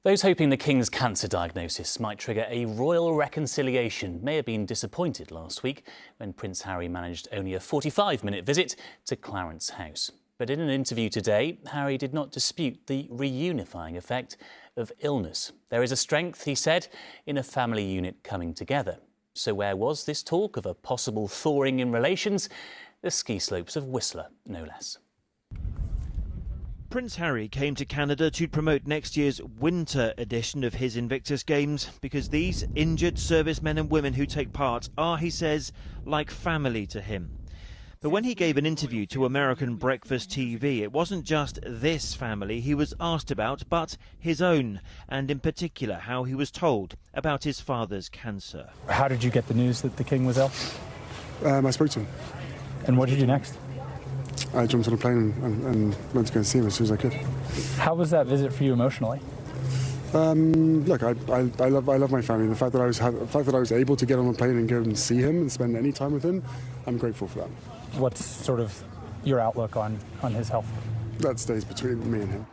Those hoping the King's cancer diagnosis might trigger a royal reconciliation may have been disappointed last week when Prince Harry managed only a 45-minute visit to Clarence House. But in an interview today, Harry did not dispute the reunifying effect of illness. There is a strength, he said, in a family unit coming together. So where was this talk of a possible thawing in relations? The ski slopes of Whistler, no less. Prince Harry came to Canada to promote next year's winter edition of his Invictus Games because these injured servicemen and women who take part are, he says, like family to him. But when he gave an interview to American Breakfast TV, it wasn't just this family he was asked about, but his own, and in particular how he was told about his father's cancer. How did you get the news that the King was ill? I spoke to him. And what did you do next? I jumped on a plane and went to go and see him as soon as I could. How was that visit for you emotionally? Look, I love my family. The fact that I was able to get on a plane and go and see him and spend any time with him, I'm grateful for that. What's sort of your outlook on his health? That stays between me and him.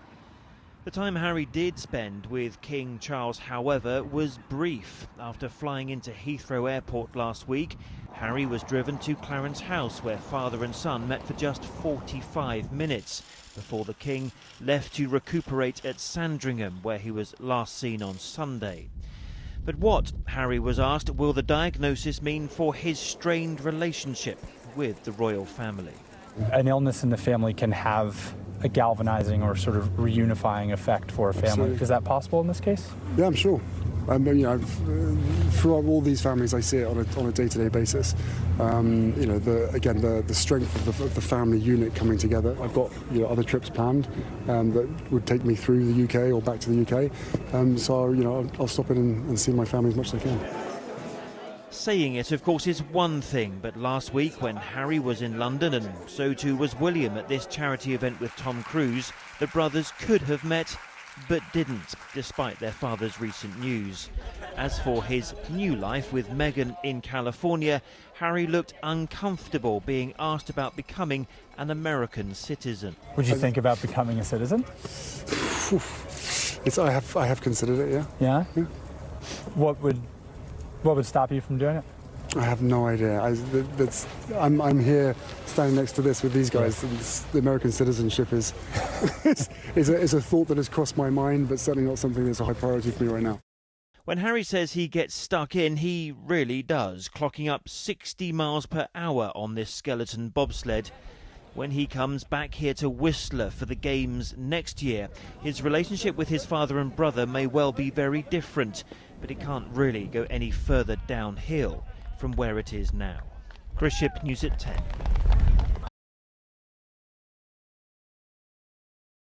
The time Harry did spend with King Charles, however, was brief. After flying into Heathrow Airport last week, Harry was driven to Clarence House, where father and son met for just 45 minutes before the King left to recuperate at Sandringham, where he was last seen on Sunday. But what, Harry was asked, will the diagnosis mean for his strained relationship with the royal family? An illness in the family can have a galvanizing or sort of reunifying effect for a family. Absolutely. Is that possible in this case? Yeah, I'm sure. I mean, throughout all these families, I see it on a day-to-day basis. The strength of the family unit coming together. I've got other trips planned that would take me through the UK or back to the UK. So I'll stop in and see my family as much as I can. Saying it, of course, is one thing, but last week when Harry was in London, and so too was William at this charity event with Tom Cruise, the brothers could have met, but didn't, despite their father's recent news. As for his new life with Meghan in California, Harry looked uncomfortable being asked about becoming an American citizen. Would you think about becoming a citizen? I have considered it, yeah. Yeah? Yeah. What would stop you from doing it? I have no idea. I'm here standing next to this with these guys. And the American citizenship is a thought that has crossed my mind, but certainly not something that's a high priority for me right now. When Harry says he gets stuck in, he really does, clocking up 60 miles per hour on this skeleton bobsled. When he comes back here to Whistler for the Games next year, his relationship with his father and brother may well be very different, but it can't really go any further downhill from where it is now. Chris Ship, News at 10.